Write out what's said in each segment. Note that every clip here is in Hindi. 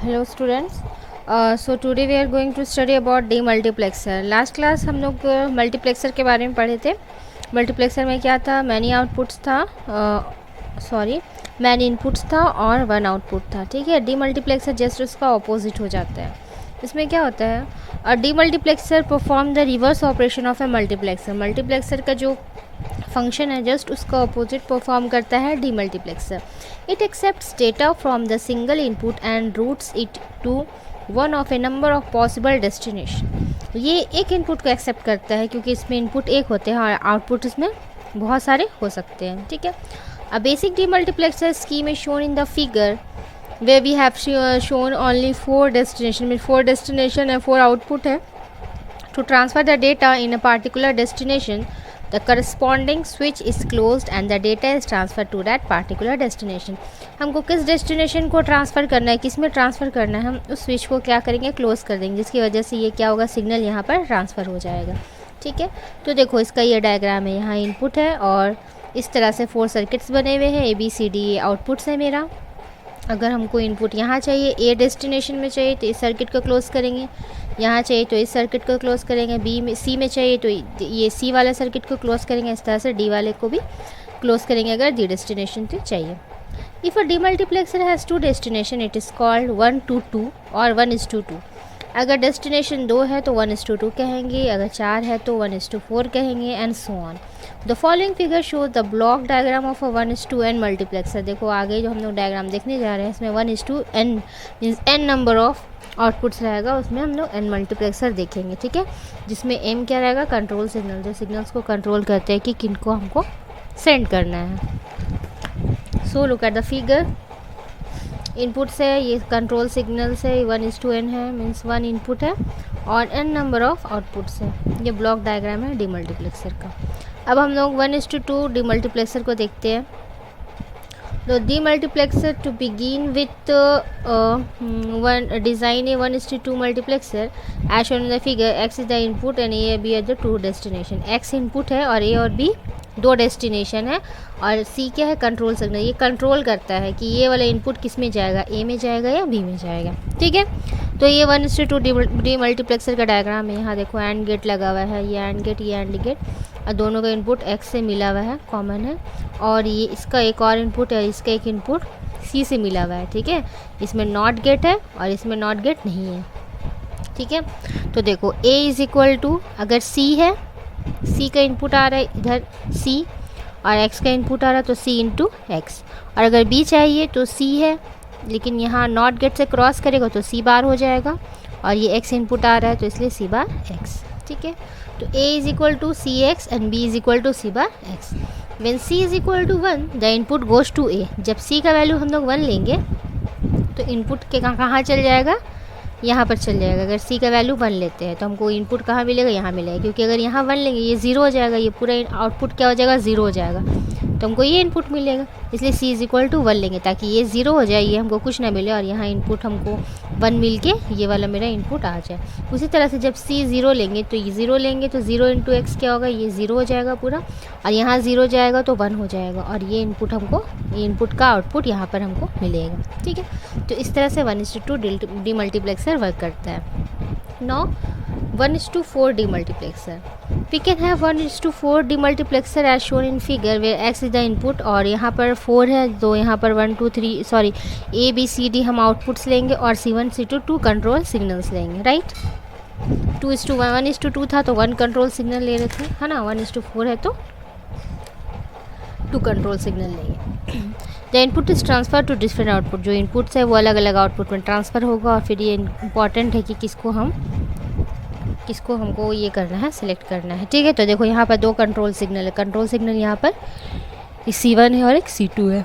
Hello students. So today we are going to study about demultiplexer. Last class हम लोग मल्टीप्लेक्सर के बारे में पढ़े थे। मल्टीप्लेक्सर में क्या था, मैनी आउटपुट्स था, मैनी इनपुट्स था और वन आउटपुट था। ठीक है, डीमल्टीप्लेक्सर जस्ट उसका ऑपोजिट हो जाता है। इसमें क्या होता है, a demultiplexer perform the reverse operation of a multiplexer. Multiplexer का जो फंक्शन है जस्ट उसका ऑपोजिट परफॉर्म करता है demultiplexer. It accepts data from the single input and routes it to one of a number of possible destination. ये एक इनपुट को एक्सेप्ट करता है क्योंकि इसमें इनपुट एक होते हैं और आउटपुट इसमें बहुत सारे हो सकते हैं। ठीक है, a basic demultiplexer scheme is shown in the figure where we have shown only 4 destination, means 4 destination and 4 output है। To transfer the data in a particular destination, the corresponding switch is closed and the data is transferred to that particular destination। हमको किस डेस्टिनेशन को ट्रांसफ़र करना है, किस में ट्रांसफ़र करना है, हम उस स्विच को क्या करेंगे, क्लोज़ कर देंगे, जिसकी वजह से ये क्या होगा, सिग्नल यहाँ पर ट्रांसफ़र हो जाएगा। ठीक है, तो देखो इसका ये डायग्राम है, यहाँ इनपुट है और इस तरह से 4 सर्किट्स बने हुए हैं, ABCD आउटपुट्स है मेरा। अगर हमको इनपुट यहाँ चाहिए, ए डेस्टिनेशन में चाहिए तो इस सर्किट को क्लोज़ करेंगे, यहाँ चाहिए तो इस सर्किट को क्लोज़ करेंगे, बी में सी में चाहिए तो ये सी वाले सर्किट को क्लोज़ करेंगे, इस तरह से डी वाले को भी क्लोज़ करेंगे अगर डी डेस्टिनेशन तो चाहिए। If a demultiplexer has 2 destination it is called 1:2 और 1:2। अगर डेस्टिनेशन 2 है तो 1:2 कहेंगे, अगर 4 है तो 1:4 कहेंगे and so on. The following figure show the block diagram of a 1:n multiplexer. देखो आगे जो हम लोग डायग्राम देखने जा रहे हैं इसमें 1:n means n number of outputs रहेगा, उसमें हम लोग n मल्टीप्लेक्सर देखेंगे। ठीक है, जिसमें m क्या रहेगा, कंट्रोल सिग्नल, जो सिग्नल्स को कंट्रोल करते हैं कि किन को हमको सेंड करना है। So look at the figure. Input से ये कंट्रोल सिग्नल से 1:n है, मीन्स 1 इनपुट है और n नंबर ऑफ आउटपुट्स है। ये ब्लॉक डायग्राम है डीमल्टीप्लेक्सर का। अब हम लोग 1:2 डीमल्टीप्लेक्सर को देखते हैं। तो demultiplexer to begin with design a 1:2 multiplexer as shown in the figure. x is the input and a b are the 2 destination. x input है और a और b 2 डेस्टिनेशन है और c क्या है, कंट्रोल सिग्नल। ये कंट्रोल करता है कि ये वाला इनपुट किस में जाएगा, a में जाएगा या b में जाएगा। ठीक है, तो ये 1:2 डीमल्टीप्लेक्सर का डायग्राम है। यहाँ देखो एंड गेट लगा हुआ है, ये एंड गेट, ये एंड गेट, और दोनों का इनपुट x से मिला हुआ है, कॉमन है, और ये इसका एक और इनपुट है, इसका एक इनपुट c से मिला हुआ है। ठीक है, इसमें नॉट गेट है और इसमें नॉट गेट नहीं है। ठीक है, तो देखो a इज़ इक्वल टू, अगर c है, c का इनपुट आ रहा है इधर c और x का इनपुट आ रहा है तो c इंटू एक्स, और अगर b चाहिए तो c है लेकिन यहाँ नॉट गेट से क्रॉस करेगा तो c बार हो जाएगा और ये x इनपुट आ रहा है तो इसलिए c बार x। ठीक है, तो a is equal to c x and b is equal to c bar x। When c is equal to 1 the input goes to a। जब c का वैल्यू हम लोग 1 लेंगे तो इनपुट के कहाँ चल जाएगा, यहाँ पर चल जाएगा। अगर c का वैल्यू 1 लेते हैं तो हमको इनपुट कहाँ मिलेगा, यहाँ मिलेगा, क्योंकि अगर यहाँ 1 लेंगे ये 0 हो जाएगा, ये पूरा आउटपुट क्या हो जाएगा, 0 हो जाएगा, तो हमको ये इनपुट मिलेगा। इसलिए c इज इक्वल टू 1 लेंगे ताकि ये 0 हो जाए, ये हमको कुछ ना मिले और यहाँ इनपुट हमको 1 मिल के ये वाला मेरा इनपुट आ जाए। उसी तरह से जब c 0 लेंगे तो ये 0 लेंगे तो 0 इंटू एक्स क्या होगा, ये 0 हो जाएगा पूरा, और यहाँ 0 जाएगा तो 1 हो जाएगा और ये इनपुट हमको, ये इनपुट का आउटपुट यहाँ पर हमको मिलेगा। ठीक है, तो इस तरह से 1:2 डीमल्टीप्लेक्सर वर्क करता है। Now 1:4 demultiplexer. We can have 1:4 demultiplexer as shown in figure where x is the input और यहाँ पर 4 है तो यहाँ पर 1 2 3 sorry A B C D हम आउटपुट्स लेंगे और C1 C2 2 कंट्रोल सिग्नल्स लेंगे, राइट। 1:2 था तो 1 कंट्रोल सिग्नल ले रहे थे, है ना। 1:4 है तो 2 कंट्रोल सिग्नल लेंगे। The input is transfer to different output. जो इनपुट्स है वो अलग अलग आउटपुट में ट्रांसफ़र होगा और फिर ये इंपॉर्टेंट है कि किसको हमको ये करना है, सिलेक्ट करना है। ठीक है, तो देखो यहाँ पर 2 कंट्रोल सिग्नल है। कंट्रोल सिग्नल यहाँ पर C1 है और एक C2 है।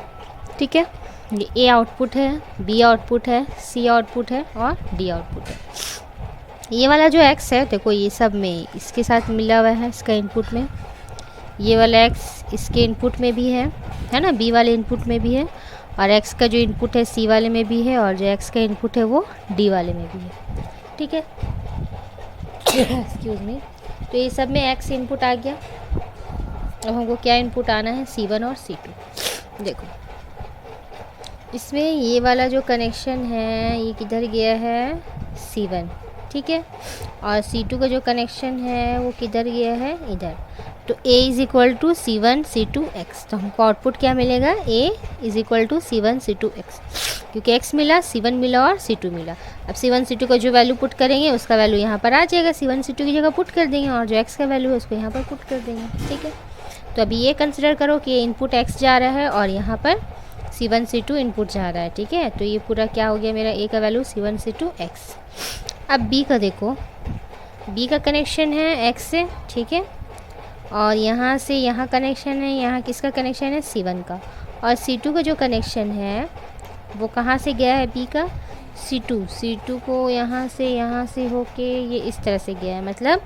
ठीक है, ये A आउटपुट है, B आउटपुट है, C आउटपुट है और D आउटपुट है। ये वाला जो X है देखो ये सब में इसके साथ मिला हुआ है, इसका इनपुट में। ये वाला X इसके इनपुट में भी है ना, B वाले इनपुट में भी है, और X का जो इनपुट है C वाले में भी है, और जो X का इनपुट है वो D वाले में भी है। ठीक है, एक्सक्यूज़ मी। तो ये सब में x इनपुट आ गया। अब हमको क्या इनपुट आना है, C1 और C2। देखो इसमें ये वाला जो कनेक्शन है ये किधर गया है, C1, ठीक है, और C2 का जो कनेक्शन है वो किधर गया है, इधर। तो A is equal to C1 C2 X, तो हमको आउटपुट क्या मिलेगा, A is equal to C1 C2 X, क्योंकि X मिला, C1 मिला और C2 मिला। अब C1 C2 का जो वैल्यू पुट करेंगे उसका वैल्यू यहाँ पर आ जाएगा, C1 C2 की जगह पुट कर देंगे और जो X का वैल्यू है उसको यहाँ पर पुट कर देंगे, ठीक है। तो अभी ये कंसिडर करो कि ये इनपुट X जा रहा है और यहाँ पर C1 C2 इनपुट जा रहा है, ठीक है। तो ये पूरा क्या हो गया, मेरा A का वैल्यू C1 C2 X। अब B का देखो, B का कनेक्शन है X से, ठीक है, और यहाँ से यहाँ कनेक्शन है, यहाँ किसका कनेक्शन है, C1 का, और C2 का जो कनेक्शन है वो कहाँ से गया है, B का C2 को यहाँ से होके ये इस तरह से गया है, मतलब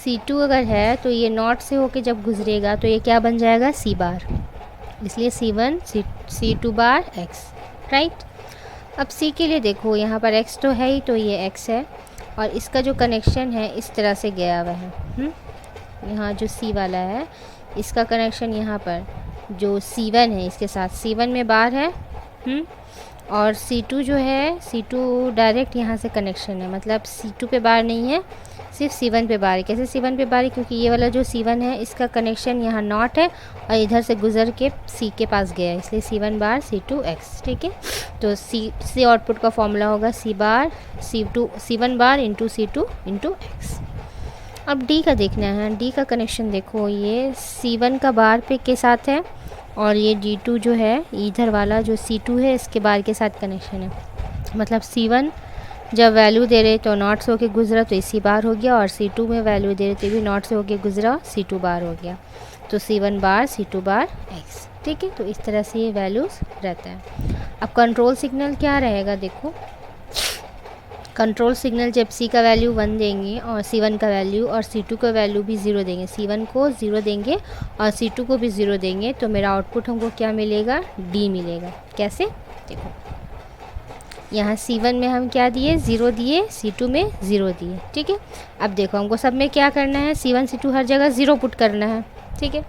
C2 अगर है तो ये नॉट से होके जब गुजरेगा तो ये क्या बन जाएगा, C बार, इसलिए C1 C2 बार X, राइट। अब C के लिए देखो, यहाँ पर X तो है ही, तो ये X है, और इसका जो कनेक्शन है इस तरह से गया हुआ है, यहाँ जो C वाला है इसका कनेक्शन यहाँ पर जो C1 है इसके साथ C1 में बार है, और C2 जो है, C2 डायरेक्ट यहाँ से कनेक्शन है, मतलब C2 पे बार नहीं है, सिर्फ C1 पे बार है। कैसे C1 पे बार है, क्योंकि ये वाला जो C1 है इसका कनेक्शन यहाँ नॉट है और इधर से गुजर के C के पास गया है, इसलिए C1 बार C2 X, ठीक है। तो C आउटपुट का फॉर्मूला होगा C बार C1 bar into C2 into X। अब D का देखना है, D का कनेक्शन देखो, ये C1 का बार पे के साथ है और ये D2 जो है इधर वाला जो C2 है इसके बार के साथ कनेक्शन है, मतलब C1 जब वैल्यू दे रहे तो नॉट से होके गुजरा तो C बार हो गया, और C2 में वैल्यू दे रहे तो भी नॉट से होके गुजरा, C2 बार हो गया, तो C1 बार C2 बार X, ठीक है। तो इस तरह से ये वैल्यूज़ रहता है। अब कंट्रोल सिग्नल क्या रहेगा, देखो कंट्रोल सिग्नल जब C का वैल्यू 1 देंगे और C1 का वैल्यू और C2 का वैल्यू भी 0 देंगे, C1 को 0 देंगे और C2 को भी 0 देंगे, तो मेरा आउटपुट हमको क्या मिलेगा, D मिलेगा। कैसे, देखो यहाँ C1 में हम क्या दिए, 0 दिए, C2 में 0 दिए, ठीक है। अब देखो हमको सब में क्या करना है, C1 C2 हर जगह 0 पुट करना है, ठीक है।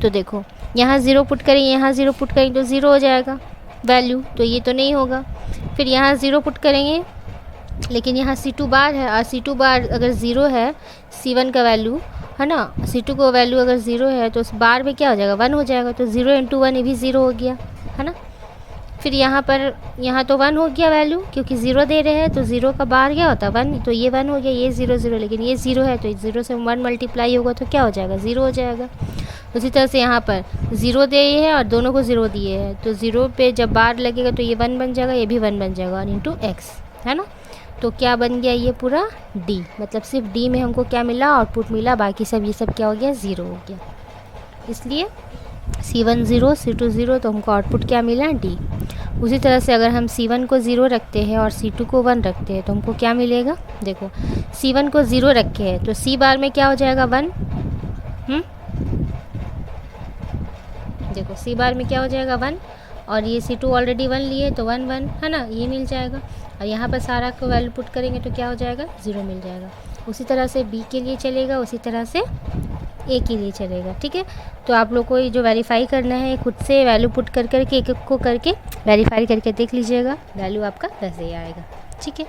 तो देखो यहाँ 0 पुट करेंगे, यहाँ 0 पुट करेंगे तो 0 हो जाएगा वैल्यू, तो ये तो नहीं होगा। फिर यहाँ 0 पुट करेंगे, लेकिन यहाँ C2 बार है, और C2 बार अगर 0 है, C1 का वैल्यू है ना, C2 का वैल्यू अगर 0 है तो उस बार में क्या हो जाएगा, 1 हो जाएगा, तो 0 इंटू 1 ये भी 0 हो गया, है ना। फिर यहाँ तो 1 हो गया वैल्यू, क्योंकि 0 दे रहे हैं तो 0 का बार क्या होता है 1, तो ये 1 हो गया, ये 0 0, लेकिन ये 0 है तो 0 से 1 मल्टीप्लाई होगा तो क्या हो जाएगा, 0 हो जाएगा। उसी तरह से यहाँ पर 0 दे है और दोनों को 0 दिए हैं, तो 0 पे जब बार लगेगा तो ये 1 बन जाएगा, ये भी 1 बन जाएगा, और इंटू X, है ना। तो क्या बन गया ये पूरा D, मतलब सिर्फ D में हमको क्या मिला, आउटपुट मिला, बाकी सब ये सब क्या हो गया, 0 हो गया। इसलिए C1 0 C2 0, तो हमको आउटपुट क्या मिला, D। उसी तरह से अगर हम C1 को 0 रखते हैं और C2 को 1 रखते हैं तो हमको क्या मिलेगा, देखो C1 को 0 रखे हैं तो C बार में क्या हो जाएगा, 1, देखो C बार में क्या हो जाएगा, 1, और ये C2 ऑलरेडी 1 लिए तो 1 1, है ना, ये मिल जाएगा। और यहाँ पर सारा को वैल्यू पुट करेंगे तो क्या हो जाएगा, 0 मिल जाएगा। उसी तरह से B के लिए चलेगा, उसी तरह से A के लिए चलेगा, ठीक है। तो आप लोग को जो वेरीफाई करना है खुद से वैल्यू पुट कर करके एक एक को करके वेरीफाई करके देख लीजिएगा, वैल्यू आपका वैसे ही आएगा, ठीक है।